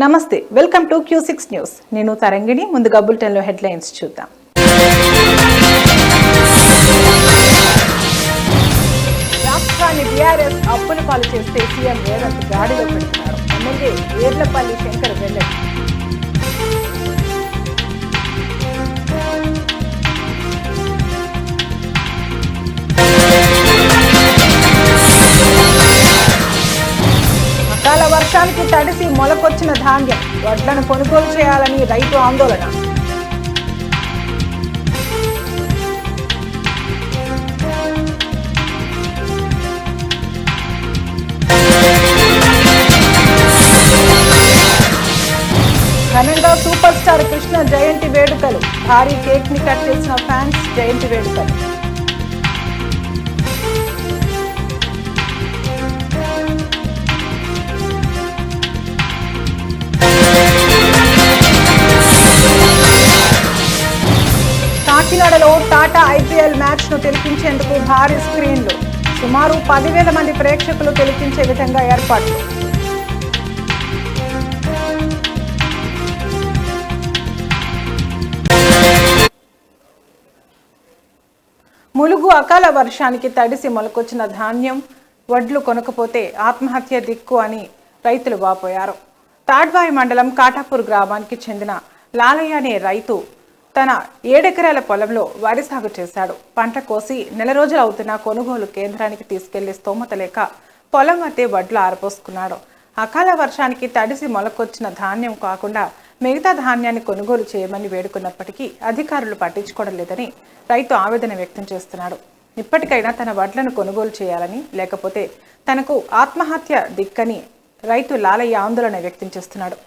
నమస్తే, welcome to Q6 news. నేను తరంగిణి. ముందుగా బులెటిన్లో హెడ్లైన్స్ చూద్దాం. రాష్ట్రాన్ని బీఆర్ఎస్ అప్పుల పాలు చేస్తే సీఎం రేవంత్ గాడిలో పెడుతున్నారు. ఎమ్మెల్యే ఏర్లపల్లి శంకర్ వెల్లడి. అకాల వర్షానికి తడిసి మొలకొచ్చిన ధాన్యం, వడ్లను కొనుగోలు చేయాలని రైతు ఆందోళన. ఘనంగా సూపర్ స్టార్ కృష్ణ జయంతి వేడుకలు, భారీ కేక్ ని కట్ చేసిన ఫ్యాన్స్. జయంతి వేడుకలు. కాకినాడలో టాటా IPL మ్యాచ్ ను తిలకించేందుకు భారీ స్క్రీన్లు, సుమారు 10,000 మంది ప్రేక్షకులు తిలకించే విధంగా ఏర్పాట్లు. ములుగు అకాల వర్షానికి తడిసి మొలకొచ్చిన ధాన్యం, వడ్లు కొనకపోతే ఆత్మహత్య దిక్కు అని రైతులు వాపోయారు. తాడ్వాయి మండలం కాటాపూర్ గ్రామానికి చెందిన లాలయ్య అనే రైతు తన 7 ఎకరాల పొలంలో వరి సాగు చేశాడు. పంట కోసి నెల రోజులు అవుతున్న కొనుగోలు కేంద్రానికి తీసుకెళ్లి స్తోమత లేక పొలం వద్దే వడ్లు ఆరపోసుకున్నాడు. అకాల వర్షానికి తడిసి మొలకొచ్చిన ధాన్యం కాకుండా మిగతా ధాన్యాన్ని కొనుగోలు చేయమని వేడుకున్నప్పటికీ అధికారులు పట్టించుకోవడం లేదని రైతు ఆవేదన వ్యక్తం చేస్తున్నాడు. ఇప్పటికైనా తన వడ్లను కొనుగోలు చేయాలని, లేకపోతే తనకు ఆత్మహత్య దిక్కని రైతు లాలయ్య ఆందోళన వ్యక్తం చేస్తున్నాడు.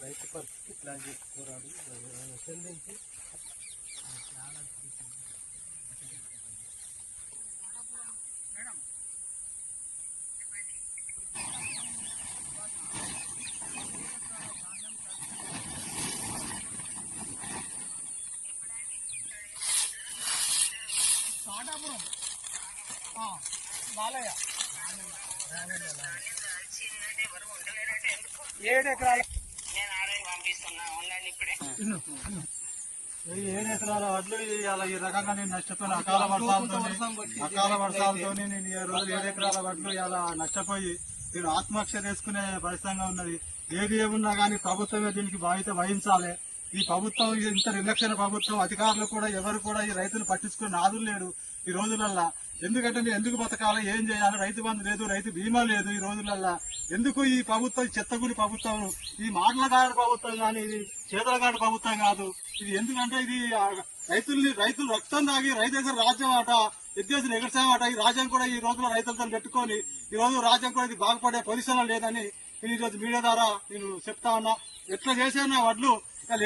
రైతు పరిస్థితి ప్లాన్ చేసుకోరాడు చెందించి బాలయ్య 7 ఎకరాల 7 ఎకరాల వడ్లు ఇలా ఈ రకంగా నేను నష్టపోయిన అకాల వర్షాలతో నేను ఈ రోజు 7 ఎకరాల వడ్లు ఇలా నష్టపోయి నేను ఆత్మహత్య చేసుకునే పరిస్థితిగా ఉన్నది. ఏది ఏమున్నా కానీ ప్రభుత్వమే దీనికి బాధ్యత వహించాలి. ఈ ప్రభుత్వం ఇంత నిర్లక్ష్య ప్రభుత్వం, అధికారులు కూడా ఎవరు కూడా ఈ రైతులు పట్టించుకుని నాదులు లేడు ఈ రోజులల్లా. ఎందుకంటే ఎందుకు బతకాలి, ఏం చేయాలి, రైతు బంధు లేదు, రైతు బీమా లేదు ఈ రోజులల్లా. ఎందుకు ఈ ప్రభుత్వం చెత్తగుడి ప్రభుత్వం, ఈ మాటలగాడి ప్రభుత్వం కానీ ఇది చేతలగాడి ప్రభుత్వం కాదు. ఇది ఎందుకంటే ఇది రైతులు రక్తం తాగి రైతు దగ్గర రాజ్యం ఆట ఎత్తేసిన ఎగర్చామట. ఈ రాజ్యం కూడా ఈ రోజుల్లో రైతులతో పెట్టుకొని ఈ రోజు రాజ్యం కూడా ఇది బాగుపడే పొజిషన్ లేదని నేను ఈ రోజు మీడియా ద్వారా నేను చెప్తా ఉన్నా. ఎట్లా చేసినా వడ్లు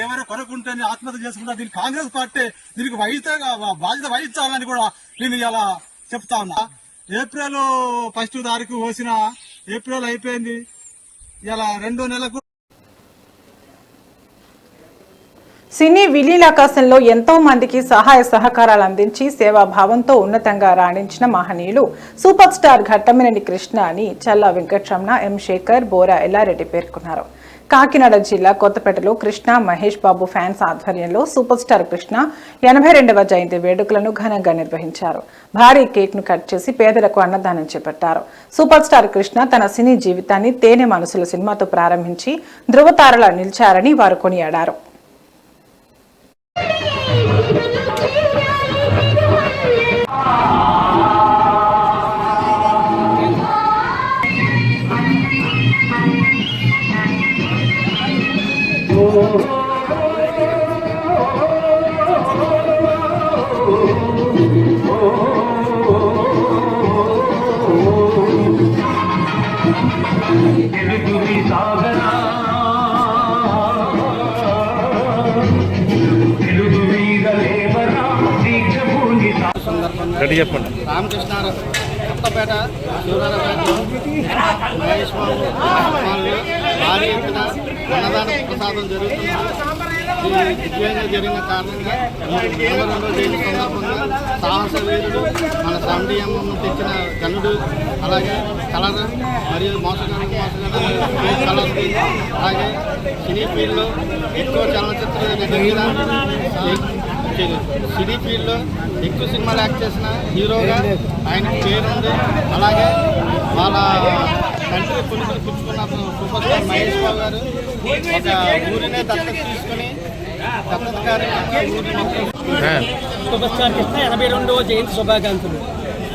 ఎవరైనా కొనుక్కుంటే ఆత్మహత్య చేసుకుంటా, దీనికి కాంగ్రెస్ పార్టీ దీనికి బాధ్యత వహించాలని కూడా నేను ఇలా చెప్తా ఉన్నా. ఏప్రిల్ 1వ తారీఖు పోసిన ఏప్రిల్ అయిపోయింది, ఇలా 2 నెలలకు. సినీ విలీనాకాశంలో ఎంతో మందికి సహాయ సహకారాలు అందించి సేవాభావంతో ఉన్నతంగా రాణించిన మహనీయులు సూపర్ స్టార్ ఘట్టమనేని కృష్ణ అని చల్లా వెంకటరమణ, ఎం శేఖర్, బోరా ఎల్లారెడ్డి పేర్కొన్నారు. కాకినాడ జిల్లా కొత్తపేటలో కృష్ణ మహేష్ బాబు ఫ్యాన్స్ ఆధ్వర్యంలో సూపర్ స్టార్ కృష్ణ 82వ జయంతి వేడుకలను ఘనంగా నిర్వహించారు. భారీ కేక్ ను కట్ చేసి పేదలకు అన్నదానం చేపట్టారు. సూపర్ స్టార్ కృష్ణ తన సినీ జీవితాన్ని తేనె మనసుల సినిమాతో ప్రారంభించి ధృవతారలా నిలిచారని వారు కొనియాడారు. సందర్భంగా రామకృష్ణ కొత్తపేట శివరారపేటలో మహేష్ బాబు వాళ్ళు భారీ ఎత్తున అన్నదాన ప్రసాదం జరుగుతుంది. ఈ విజయంగా జరిగిన కారణంగా 32వ జయంతి సందర్భంగా సాహస వీరుడు మన సండిఎంను తెచ్చిన గనుడు, అలాగే కలర్ మరియు మోసగాడు కలర్, అలాగే సినీ ఫీల్డ్లో ఎక్కువ చలనచిత్ర సినీ ఫీల్డ్లో ఎక్కువ సినిమాలు యాక్ట్ చేసిన హీరోగా ఆయనకు పేరుంది. అలాగే వాళ్ళ కంట్రీ పులికి పుచ్చుకున్న సూపర్ స్టార్ మహేష్ బాబు గారు ఒక ఊరినే దత్తత తీసుకుని దత్తత కార్యక్రమంగా ఊరి మొత్తం సూపర్ స్టార్ కృష్ణ 82వ జయంతి శుభాకాంక్షలు.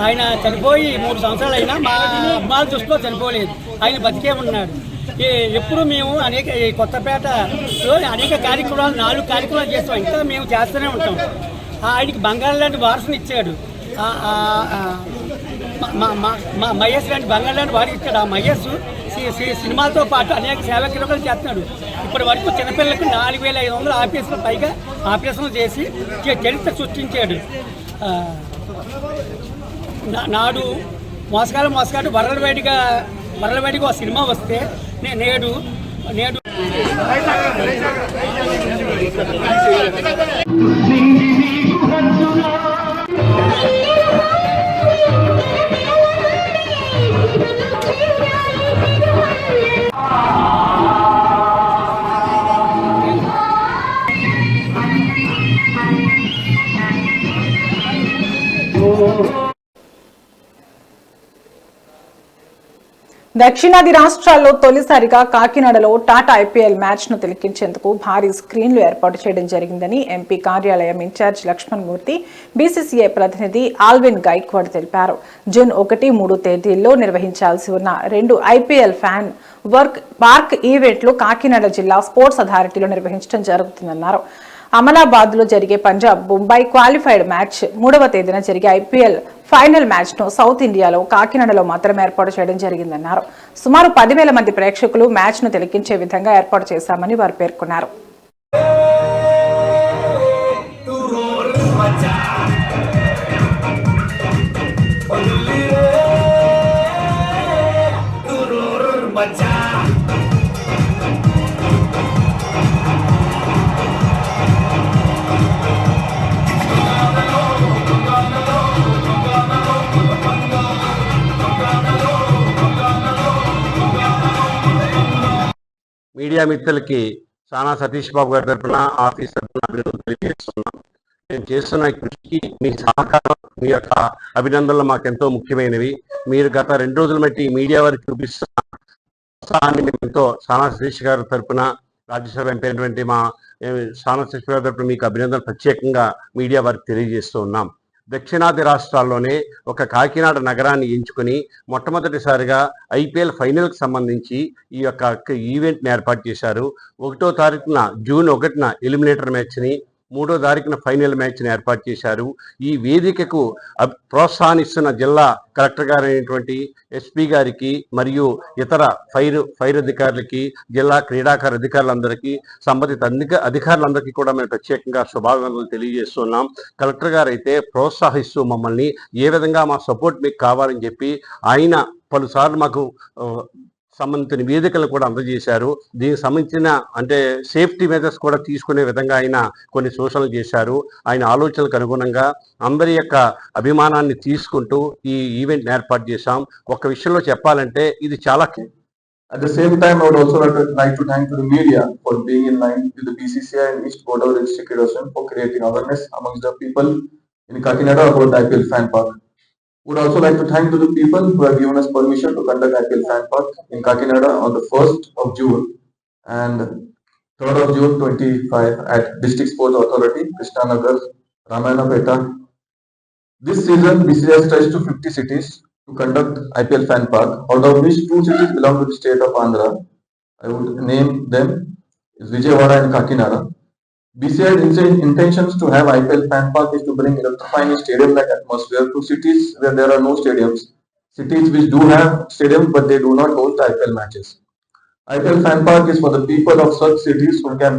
ఆయన చనిపోయి 3 సంవత్సరాలు అయినా మా అమ్మాల దృష్టిలో చనిపోలేదు, ఆయన బతికే ఉన్నాడు. ఎప్పుడు మేము అనేక కొత్తపేటలో అనేక కార్యక్రమాలు 4 కార్యక్రమాలు చేస్తాం, ఇంకా మేము చేస్తూనే ఉంటాం. ఆయనకి బంగారం లాంటి వారసుని ఇచ్చాడు, మహేష్ లాంటి బంగారం లాంటి వారికి ఇచ్చాడు. ఆ మహేష్ సినిమాతో పాటు అనేక సేవా కార్యక్రమాలు చేస్తున్నాడు. ఇప్పటి వరకు చిన్నపిల్లలకు 4500 ఆపరేషన్లు పైగా ఆపరేషన్లు చేసి చరిత్ర సృష్టించాడు. నాడు మోసగాడు వరలవేడిగా ఒక సినిమా వస్తే నేడు దక్షిణాది రాష్ట్రాల్లో తొలిసారిగా కాకినాడలో టాటా ఐపీఎల్ మ్యాచ్ ను తిలకించేందుకు భారీ స్క్రీన్లు ఏర్పాటు చేయడం జరిగిందని ఎంపీ కార్యాలయం ఇన్ఛార్జ్ లక్ష్మణ్ మూర్తి, బీసీసీఐ ప్రతినిధి ఆల్విన్ గైక్వాడ్ తెలిపారు. జూన్ 1, 3 తేదీల్లో నిర్వహించాల్సి ఉన్న 2 ఐపీఎల్ ఫ్యాన్ వర్క్ పార్క్ ఈవెంట్లు కాకినాడ జిల్లా స్పోర్ట్స్ అథారిటీలో నిర్వహించడం జరుగుతుందన్నారు. అమలాబాద్ లో జరిగే పంజాబ్ ముంబై క్వాలిఫైడ్ మ్యాచ్ 3వ తేదీన జరిగే ఐపీఎల్ ఫైనల్ మ్యాచ్ ను సౌత్ ఇండియాలో కాకినాడలో మాత్రమే ఏర్పాటు చేయడం జరిగిందన్నారు. సుమారు 10,000 మంది ప్రేక్షకులు మ్యాచ్ ను తిలకించే విధంగా ఏర్పాటు చేశామని వారు పేర్కొన్నారు. మీడియా మిత్రులకి సానా సతీష్ బాబు గారి తరఫున ఆఫీస్ తరఫున అభినందనలు తెలియజేస్తున్నాం. నేను చేస్తున్న కృషికి మీ సహకారం, మీ యొక్క అభినందనలు మాకెంతో ముఖ్యమైనవి. మీరు గత 2 రోజుల బట్టి మీడియా వారికి చూపిస్తున్న ఉత్సాహాన్ని మేము ఎంతో సానా సతీష్ గారి తరఫున, రాజ్యసభ ఎంపీ అయినటువంటి మా సానా సతీష్ గారి తరఫున మీకు అభినందనలు ప్రత్యేకంగా మీడియా వారికి తెలియజేస్తూ ఉన్నాం. దక్షిణాది రాష్ట్రాల్లోనే ఒక కాకినాడ నగరాన్ని ఎంచుకుని మొట్టమొదటిసారిగా ఐపీఎల్ ఫైనల్కి సంబంధించి ఈ యొక్క ఈవెంట్ని ఏర్పాటు చేశారు. 1వ తారీఖున జూన్ 1న ఎలిమినేటర్ మ్యాచ్ని, 3వ తారీఖున ఫైనల్ మ్యాచ్ని ఏర్పాటు చేశారు. ఈ వేదికకు ప్రోత్సాహాన్నిస్తున్న జిల్లా కలెక్టర్ గారు అయినటువంటి ఎస్పీ గారికి మరియు ఇతర ఫైర్ అధికారులకి, జిల్లా క్రీడాకార అధికారులందరికీ, సంబంధిత అధికారులందరికీ కూడా మేము ప్రత్యేకంగా శుభాకాంక్షలు తెలియజేస్తున్నాం. కలెక్టర్ గారు అయితే ప్రోత్సహిస్తూ మమ్మల్ని ఏ విధంగా మా సపోర్ట్ మీకు కావాలని చెప్పి ఆయన పలుసార్లు మాకు సంబంధించిన నివేదికలు కూడా అందజేశారు. దీనికి సంబంధించిన సేఫ్టీ మెజర్స్ కూడా తీసుకునే విధంగా ఆయన కొన్ని సూచనలు చేశారు. ఆయన ఆలోచనలకు అనుగుణంగా అందరి యొక్క అభిమానాన్ని తీసుకుంటూ ఈ ఈవెంట్ ఏర్పాటు చేశాం. ఒక విషయంలో చెప్పాలంటే ఇది చాలా At the same time, I would also like to thank the media for being in line with the BCCI and East Godavari District Federation for creating awareness amongst the people in Kakinada about the IPL Fan Park. Would also like to thank to the people who have given us permission to conduct IPL Fan Park in Kakinada on the 1st of June and 3rd of June 25 at District Sports Authority, Krishnanagar, Ramayanapeta. This season, BCCI stretched to 50 cities to conduct IPL Fan Park, out of which 2 cities belong to the state of Andhra. I would name them is Vijayawada and Kakinada. BCCI's intentions to have IPL Fan Park is to bring electrifying stadium-like atmosphere to cities where there are no stadiums, cities which do have stadiums but they do not host IPL matches. IPL Fan Park is for the people of such cities who can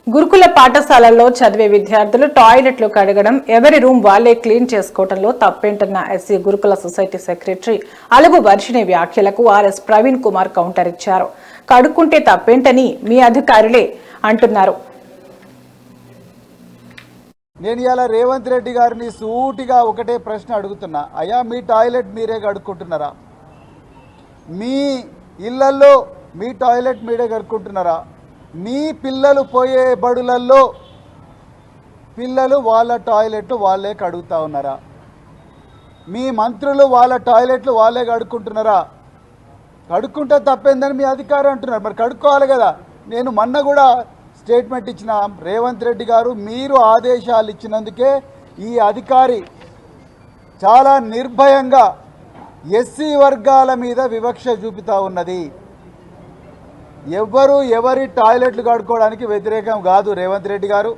గురుకుల పాఠశాలల్లో చదివే విద్యార్థులు టాయిలెట్లు కడగడం, ఎవరి room వాళ్లే clean చేసుకోవడంలో తప్పేంటన్న SC గురుకుల సొసైటీ సెక్రటరీ అలుగు వర్షిణి వ్యాఖ్యలకు ఆర్ఎస్ ప్రవీణ్ కుమార్ కౌంటర్ ఇచ్చారు. కడుక్కుంటే తప్పేంటని మీ అధికారులే అంటున్నారు. నేను ఇలా రేవంత్ రెడ్డి గారిని సూటిగా ఒకటే ప్రశ్న అడుగుతున్నా. అయ్యా, మీ టాయిలెట్ మీరే కడుక్కుంటున్నారా? మీ ఇళ్లల్లో మీ టాయిలెట్ మీరే కడుక్కుంటున్నారా? మీ పిల్లలు పోయే బడులల్లో పిల్లలు వాళ్ళ టాయిలెట్లు వాళ్ళే కడుగుతూ ఉన్నారా? మీ మంత్రులు వాళ్ళ టాయిలెట్లు వాళ్ళే కడుక్కుంటున్నారా? కడుక్కుంటే తప్పేందని మీ అధికారం అంటున్నారు. మరి కడుక్కోవాలి కదా. నేను మొన్న కూడా స్టేట్మెంట్ ఇచ్చిన, రేవంత్ రెడ్డి గారు మీరు ఆదేశాలు ఇచ్చినందుకే ఈ అధికారి చాలా నిర్భయంగా ఎస్సీ వర్గాల మీద వివక్ష చూపుతూ ఉన్నది. ఎవరి టాయిలెట్లు కడుక్కోవడానికి వ్యతిరేకం కాదు రేవంత్ రెడ్డి గారు.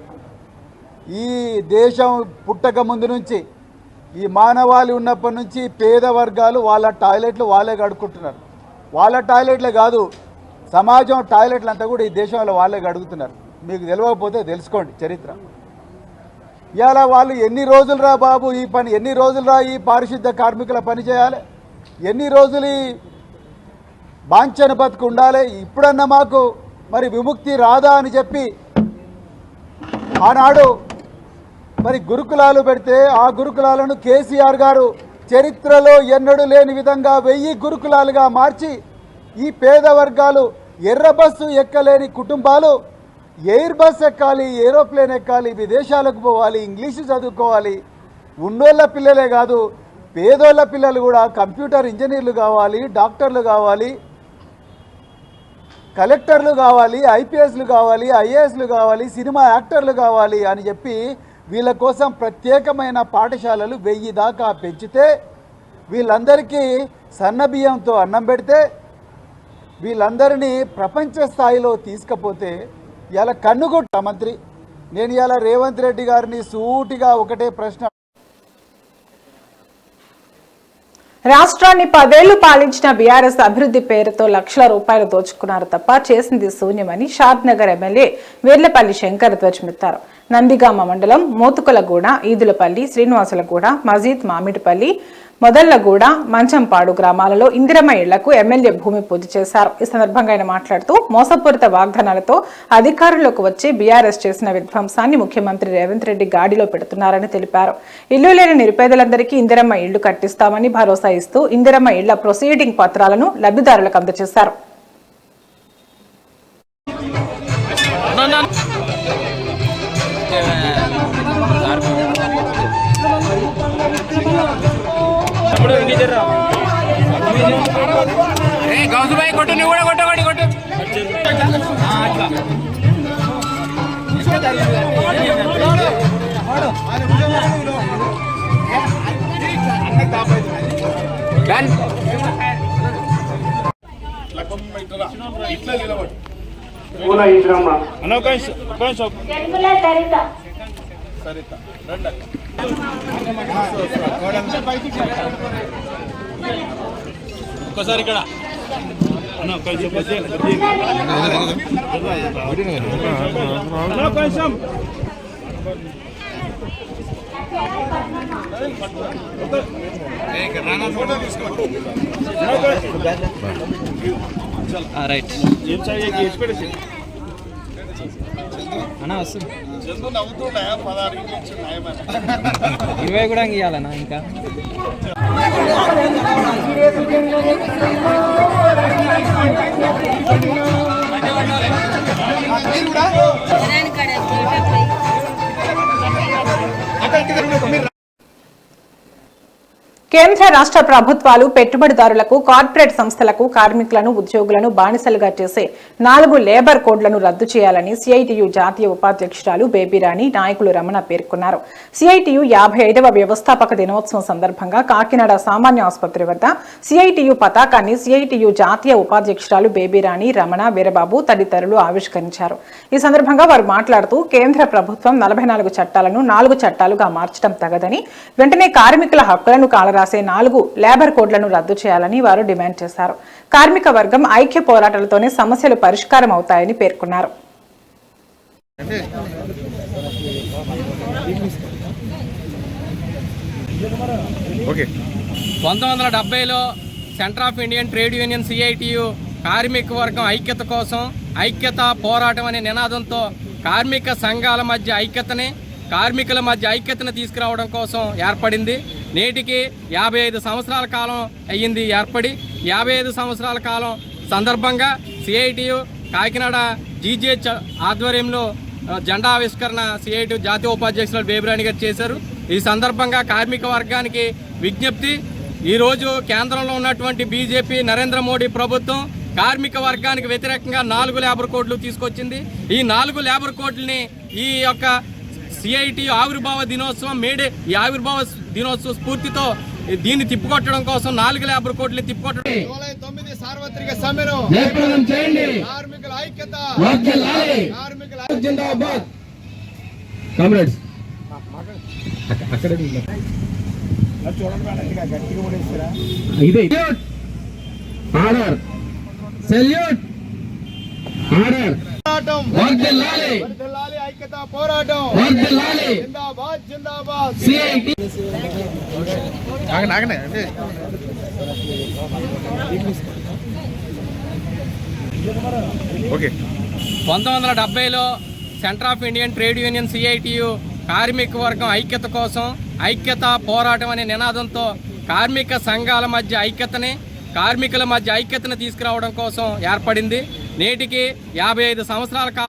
ఈ దేశం పుట్టక ముందు నుంచి, ఈ మానవాళి ఉన్నప్పటి నుంచి పేద వర్గాలు వాళ్ళ టాయిలెట్లు వాళ్ళే కడుక్కుంటున్నారు. వాళ్ళ టాయిలెట్లే కాదు, సమాజం టాయిలెట్లు అంతా కూడా ఈ దేశంలో వాళ్ళే కడుగుతున్నారు. మీకు తెలియకపోతే తెలుసుకోండి చరిత్ర. ఇలా వాళ్ళు ఎన్ని రోజులు రా బాబు ఈ పని, ఎన్ని రోజులు రా ఈ పారిశుద్ధ కార్మికుల పని చేయాలి, ఎన్ని రోజులు ఈ బాంఛన బతుకు ఉండాలి, ఇప్పుడన్నా మాకు మరి విముక్తి రాదా అని చెప్పి ఆనాడు మరి గురుకులాలు పెడితే ఆ గురుకులాలను కేసీఆర్ గారు చరిత్రలో ఎన్నడూ లేని విధంగా 1000 గురుకులాలుగా మార్చి ఈ పేద వర్గాలు, ఎర్ర బస్సు ఎక్కలేని కుటుంబాలు ఎయిర్ బస్ ఎక్కాలి, ఏరోప్లేన్ ఎక్కాలి, విదేశాలకు పోవాలి, ఇంగ్లీషు చదువుకోవాలి. ఉన్నోళ్ళ పిల్లలే కాదు, పేదోళ్ళ పిల్లలు కూడా కంప్యూటర్ ఇంజనీర్లు కావాలి, డాక్టర్లు కావాలి, కలెక్టర్లు కావాలి, ఐపీఎస్లు కావాలి, ఐఏఎస్లు కావాలి, సినిమా యాక్టర్లు కావాలి అని చెప్పి వీళ్ళ కోసం ప్రత్యేకమైన పాఠశాలలు 1000 దాకా పెంచితే, వీళ్ళందరికీ సన్నబియ్యంతో అన్నం పెడితే, వీళ్ళందరినీ ప్రపంచ స్థాయిలో తీసుకపోతే ఇలా కన్నుగొట్ట మంత్రి. నేను ఇలా రేవంత్ రెడ్డి గారిని సూటిగా ఒకటే ప్రశ్న. రాష్ట్రాన్ని 10 ఏళ్లు పాలించిన బీఆర్ఎస్ అభివృద్ధి పేరుతో లక్షల రూపాయలు దోచుకున్నారు తప్ప చేసింది శూన్యమని షాద్ నగర్ ఎమ్మెల్యే వీర్లపల్లి శంకర్ ధ్వజమెత్తారు. నందిగామ మండలం మోతుకలగూడ, ఈదులపల్లి, శ్రీనివాసులగూడ, మజీద్, మామిడిపల్లి, మొదళ్లగూడ, మంచంపాడు గ్రామాలలో ఇందిరమ్మ ఇళ్లకు ఎమ్మెల్యే భూమి పూజ చేశారు. ఈ సందర్భంగా ఆయన మాట్లాడుతూ మోసపూరిత వాగ్దానాలతో అధికారంలోకి వచ్చి బీఆర్ఎస్ చేసిన విధ్వంసాన్ని ముఖ్యమంత్రి రేవంత్ రెడ్డి గాడిలో పెడుతున్నారని తెలిపారు. ఇల్లు లేని నిరుపేదలందరికీ ఇందిరమ్మ ఇళ్లు కట్టిస్తామని భరోసా ఇస్తూ ఇందిరమ్మ ఇళ్ల ప్రొసీడింగ్ పత్రాలను లబ్ధిదారులకు అందజేశారు. ఒక్కసారి ఇక్కడ రైట్ అన్నా వస్తుంది 20 కూడా ఇవ్వాలన్నా ఇంకా కేంద్ర రాష్ట్ర ప్రభుత్వాలు పెట్టుబడిదారులకు, కార్పొరేట్ సంస్థలకు, కార్మికులను, ఉద్యోగులను బానిసలుగా చేసే 4 లేబర్ కోడ్లను రద్దు చేయాలని సిఐటియు జాతీయ ఉపాధ్యక్షురాలు బేబీరాణి, నాయకులు రమణ పేర్కొన్నారు. సిఐటియు 55వ వ్యవస్థాపక దినోత్సవం సందర్భంగా కాకినాడ సామాన్య ఆసుపత్రి వద్ద సిఐటియు పతాకాన్ని సిఐటియు జాతీయ ఉపాధ్యక్షురాలు బేబీరాణి, రమణ, వీరబాబు తదితరులు ఆవిష్కరించారు. ఈ సందర్భంగా వారు మాట్లాడుతూ కేంద్ర ప్రభుత్వం 44 చట్టాలను 4 చట్టాలుగా మార్చడం తగదని, వెంటనే కార్మికుల హక్కులను కాలరాసే 4 లేబర్ కోడ్లను రద్దు చేయాలని వారు డిమాండ్ చేశారు. కార్మిక వర్గం ఐక్య పోరాటాలతోనే సమస్యలు పరిష్కారం అవుతాయని పేర్కొన్నారు. ఓకే. 1970లో centre of Indian trade union CITU కార్మిక వర్గం ఐక్యత కోసం ఐక్యత పోరాటం అనే నినాదంతో కార్మిక సంఘాల మధ్య కార్మికుల మధ్య ఐక్యతను తీసుకురావడం కోసం ఏర్పడింది. నేటికి 55 సంవత్సరాల కాలం అయ్యింది ఏర్పడి. 55 సంవత్సరాల కాలం సందర్భంగా సిఐటియు కాకినాడ జీజీహెచ్ ఆధ్వర్యంలో జెండా ఆవిష్కరణ సిఐటియు జాతీయ ఉపాధ్యక్షులు బేబిరాణి గారు చేశారు. ఈ సందర్భంగా కార్మిక వర్గానికి విజ్ఞప్తి, ఈరోజు కేంద్రంలో ఉన్నటువంటి బీజేపీ నరేంద్ర మోడీ ప్రభుత్వం కార్మిక వర్గానికి వ్యతిరేకంగా 4 లేబర్ కోడ్లు తీసుకొచ్చింది. ఈ 4 లేబర్ కోడ్లని ఈ యొక్క సిఐటి ఆవిర్భావ దినోత్సవం ఈ ఆవిర్భావ దినోత్సవ స్ఫూర్తితో దీన్ని తిప్పుకొట్టడం కోసం 4 లేబర్ కోడ్లు తిప్పుకొట్టడం. 9 సార్వత్రిక సమ్మెను చేయండి. కార్మికుల ఐక్యత జిందాబాద్. కామ్రేడ్స్ ఆర్డర్ సెల్యూట్ ఆర్డర్ వర్ధిల్లాలి ఐక్యత పోరాటం జిందాబాద్ జిందాబాద్ సిఐటి. ఓకే. 1970లో centre of Indian trade union CITU కార్మిక వర్గం ఐక్యత కోసం ఐక్యత పోరాటం అనే నినాదంతో కార్మిక సంఘాల మధ్య కార్మికుల మధ్య ఐక్యతను తీసుకురావడం కోసం ఏర్పడింది. నేటికి 55 సంవత్సరాల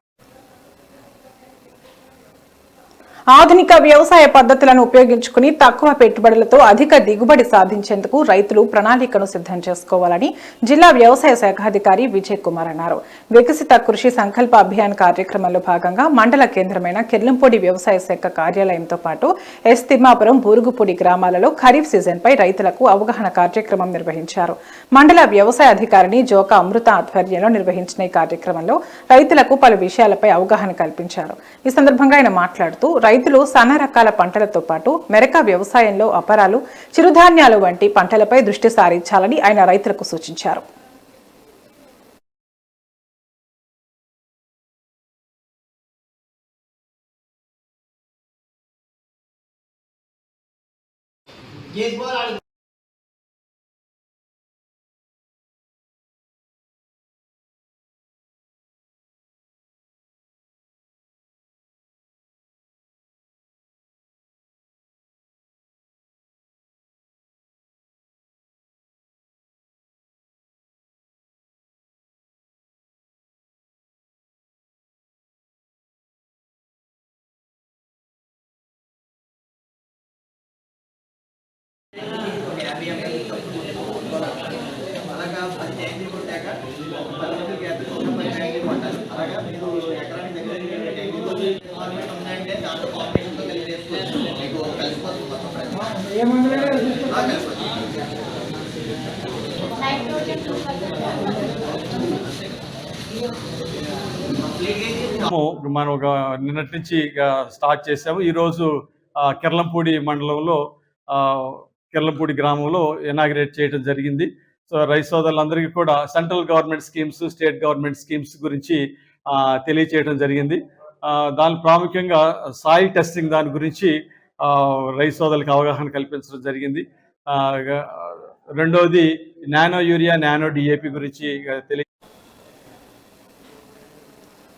ఆధునిక వ్యవసాయ పద్ధతులను ఉపయోగించుకుని తక్కువ పెట్టుబడులతో అధిక దిగుబడి సాధించేందుకు రైతులు ప్రణాళికను సిద్ధం చేసుకోవాలని జిల్లా వ్యవసాయ శాఖ అధికారి విజయ్ కుమార్ అన్నారు. వికసిత కృషి సంకల్ప అభియాన్ కార్యక్రమంలో భాగంగా మండల కేంద్రమైన కిర్లంపూడి వ్యవసాయ శాఖ కార్యాలయంతో పాటు ఎస్ తిమ్మాపురం బూరుగుపూడి గ్రామాలలో ఖరీఫ్ సీజన్పై రైతులకు అవగాహన కార్యక్రమం నిర్వహించారు. మండల వ్యవసాయ అధికారిని జోకా అమృత ఆధ్వర్యంలో నిర్వహించిన ఈ కార్యక్రమంలో రైతులకు పలు విషయాలపై అవగాహన కల్పించారు. ఈ సందర్భంగా ఆయన మాట్లాడుతూ రైతులు సన్న రకాల పంటలతో పాటు మెరక వ్యవసాయంలో అపరాలు, చిరుధాన్యాలు వంటి పంటలపై దృష్టి సారించాలని ఆయన రైతులకు సూచించారు. మనం ఒక నిన్నటి నుంచి స్టార్ట్ చేసాము. ఈరోజు కిర్లంపూడి మండలంలో కిర్లంపూడి గ్రామంలో ఇనాగ్రేట్ చేయడం జరిగింది. సో రైతు సోదరులందరికీ కూడా central government schemes, state government schemes గురించి తెలియచేయడం జరిగింది. దాని ప్రాముఖ్యంగా సాయిల్ టెస్టింగ్ దాని గురించి రైతు సోదరులకు అవగాహన కల్పించడం జరిగింది. రెండవది నానో యూరియా, నానో డిఏపి గురించి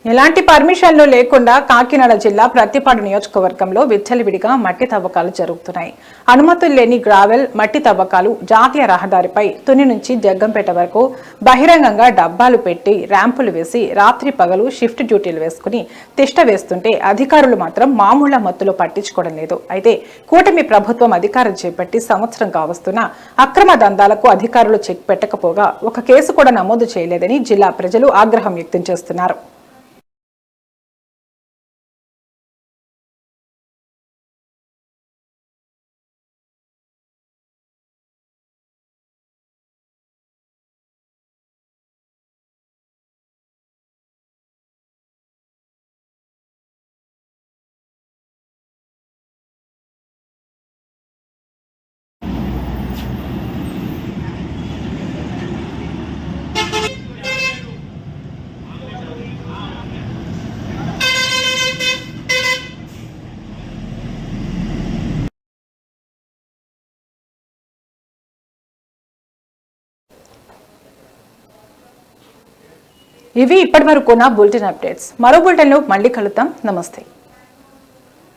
ఎలాంటి పర్మిషన్లు లేకుండా కాకినాడ జిల్లా ప్రత్తిపాడు నియోజకవర్గంలో విచ్చలవిడిగా మట్టి తవ్వకాలు జరుగుతున్నాయి. అనుమతులు లేని గ్రావెల్, మట్టి తవ్వకాలు జాతీయ రహదారిపై తుని నుంచి జగ్గంపేట వరకు బహిరంగంగా డబ్బాలు పెట్టి ర్యాంపులు వేసి రాత్రి పగలు షిఫ్ట్ డ్యూటీలు వేసుకుని తిష్ట వేస్తుంటే అధికారులు మాత్రం మామూళ్ల మత్తులో పట్టించుకోవడం లేదు. అయితే కూటమి ప్రభుత్వం అధికారం చేపట్టి సంవత్సరం కావస్తున్నా అక్రమ దందాలకు అధికారులు చెక్ పెట్టకపోగా ఒక కేసు కూడా నమోదు చేయలేదని జిల్లా ప్రజలు ఆగ్రహం వ్యక్తం చేస్తున్నారు. ఇవి ఇప్పటి వరకు నా బులెటిన్ అప్డేట్స్. మరో బులెటిన్లో మళ్ళీ కలుద్దాం. నమస్తే.